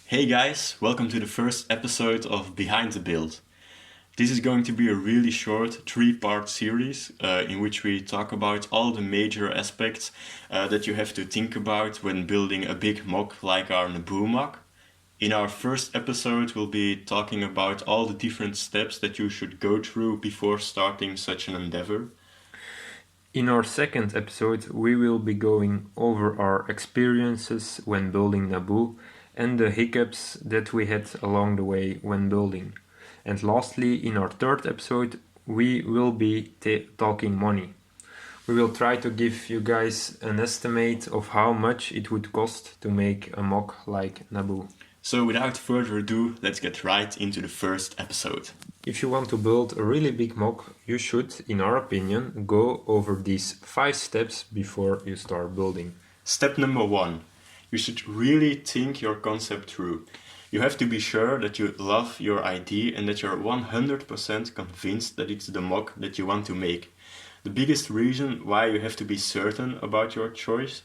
Hey guys, welcome to the first episode of Behind the Build. This is going to be a really short three-part series in which we talk about all the major aspects that you have to think about when building a big MOC like our Naboo MOC. In our first episode, we'll be talking about all the different steps that you should go through before starting such an endeavor. In our second episode, we will be going over our experiences when building Naboo and the hiccups that we had along the way when building. And lastly, in our third episode, we will be talking money. We will try to give you guys an estimate of how much it would cost to make a MOC like Naboo. So without further ado, let's get right into the first episode. If you want to build a really big MOC, you should, in our opinion, go over these 5 steps before you start building. Step number 1. You should really think your concept through. You have to be sure that you love your idea and that you're 100% convinced that it's the MOC that you want to make. The biggest reason why you have to be certain about your choice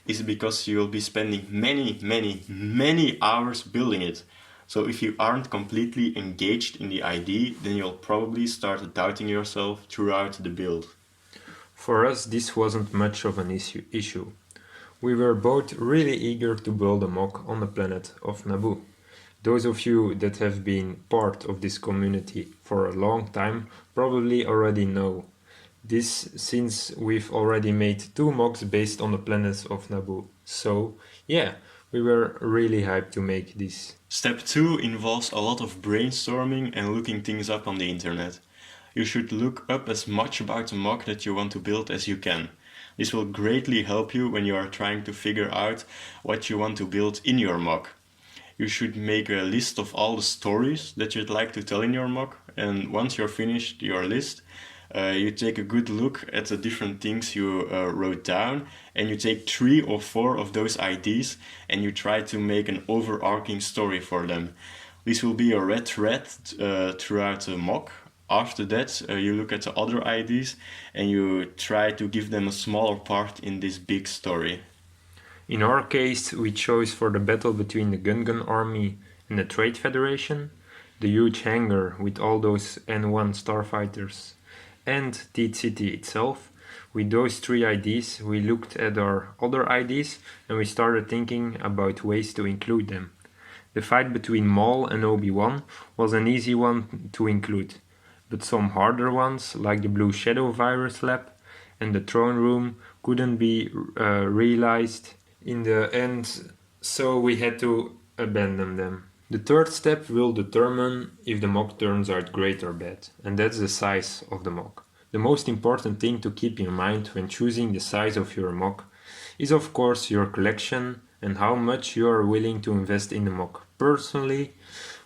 is because you will be spending many hours building it. So if you aren't completely engaged in the idea, then you'll probably start doubting yourself throughout the build. For us, this wasn't much of an issue. We were both really eager to build a MOC on the planet of Naboo. Those of you that have been part of this community for a long time probably already know this, since we've already made 2 MOCs based on the planet of Naboo. So yeah, we were really hyped to make this. Step 2 involves a lot of brainstorming and looking things up on the internet. You should look up as much about the MOC that you want to build as you can. This will greatly help you when you are trying to figure out what you want to build in your MOC. You should make a list of all the stories that you'd like to tell in your MOC, and once you're finished your list, you take a good look at the different things you wrote down, and you take 3 or 4 of those ideas and you try to make an overarching story for them. This will be a red thread throughout the MOC. After that, you look at the other ideas and you try to give them a smaller part in this big story. In our case, we chose for the battle between the Gungan army and the Trade Federation, the huge hangar with all those N1 starfighters, and Teat City itself. With those 3 ideas, we looked at our other ideas and we started thinking about ways to include them. The fight between Maul and Obi-Wan was an easy one to include, but some harder ones, like the Blue Shadow virus lab and the throne room, couldn't be realized in the end, so we had to abandon them. The third step will determine if the MOC turns out great or bad, and that's the size of the MOC. The most important thing to keep in mind when choosing the size of your MOC is of course your collection and how much you are willing to invest in the MOC. Personally,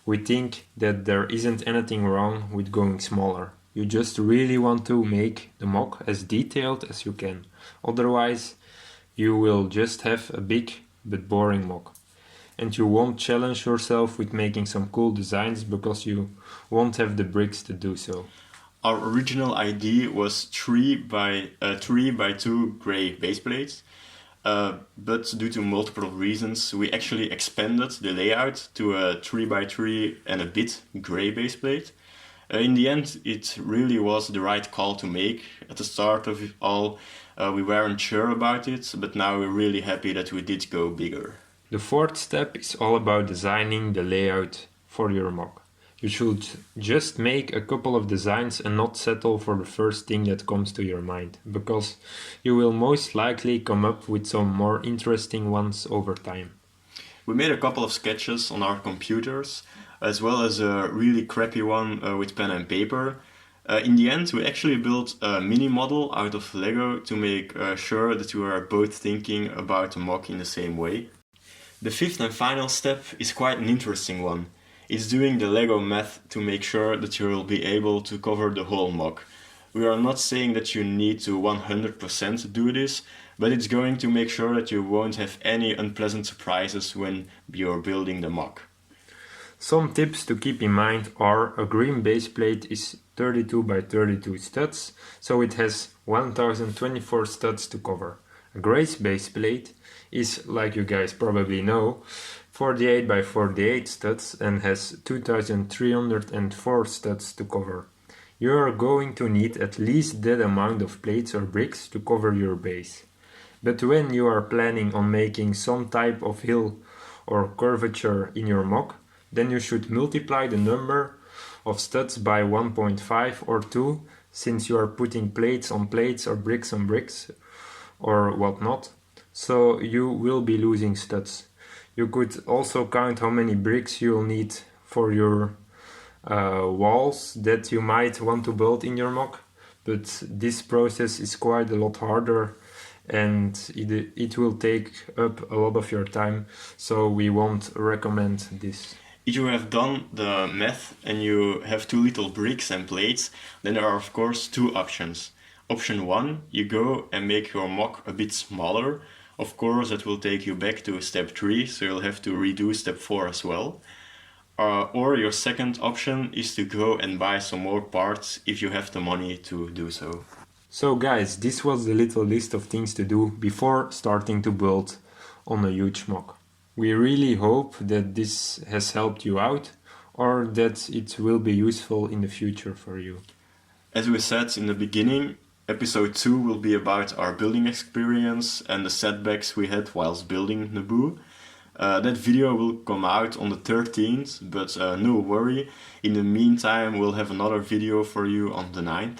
we think that there isn't anything wrong with going smaller. You just really want to make the MOC as detailed as you can. Otherwise, you will just have a big but boring MOC. And you won't challenge yourself with making some cool designs because you won't have the bricks to do so. Our original idea was 3 by 2 gray base plates. But due to multiple reasons, we actually expanded the layout to a 3 by 3 and a bit gray base plate. In the end, it really was the right call to make. At the start of it all, we weren't sure about it, but now we're really happy that we did go bigger. The fourth step is all about designing the layout for your MOC. You should just make a couple of designs and not settle for the first thing that comes to your mind, because you will most likely come up with some more interesting ones over time. We made a couple of sketches on our computers, as well as a really crappy one with pen and paper. In the end, we actually built a mini model out of Lego to make sure that we are both thinking about the MOC in the same way. The 5th and final step is quite an interesting one. It's doing the Lego math to make sure that you will be able to cover the whole MOC. We are not saying that you need to 100% do this, but it's going to make sure that you won't have any unpleasant surprises when you're building the MOC. Some tips to keep in mind are: a green base plate is 32 by 32 studs, so it has 1024 studs to cover. A gray base plate is, like you guys probably know, 48 by 48 studs and has 2304 studs to cover. You are going to need at least that amount of plates or bricks to cover your base. But when you are planning on making some type of hill or curvature in your MOC, then you should multiply the number of studs by 1.5 or 2, since you are putting plates on plates or bricks on bricks or whatnot, so you will be losing studs. You could also count how many bricks you'll need for your walls that you might want to build in your MOC, but this process is quite a lot harder and it will take up a lot of your time, so we won't recommend this. If you have done the math and you have too little bricks and plates, then there are of course two options. Option 1, you go and make your MOC a bit smaller. Of course that will take you back to step 3, so you'll have to redo step 4 as well. Or your second option is to go and buy some more parts if you have the money to do so. So guys, this was the little list of things to do before starting to build on a huge MOC. We really hope that this has helped you out or that it will be useful in the future for you. As we said in the beginning, episode 2 will be about our building experience and the setbacks we had whilst building Naboo. That video will come out on the 13th, but no worry, in the meantime we'll have another video for you on the 9th.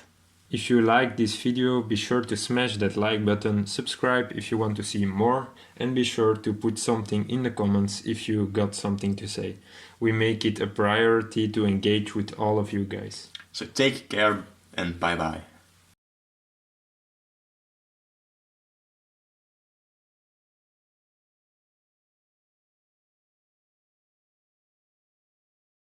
If you like this video, be sure to smash that like button, subscribe if you want to see more, and be sure to put something in the comments if you got something to say. We make it a priority to engage with all of you guys. So take care and bye bye.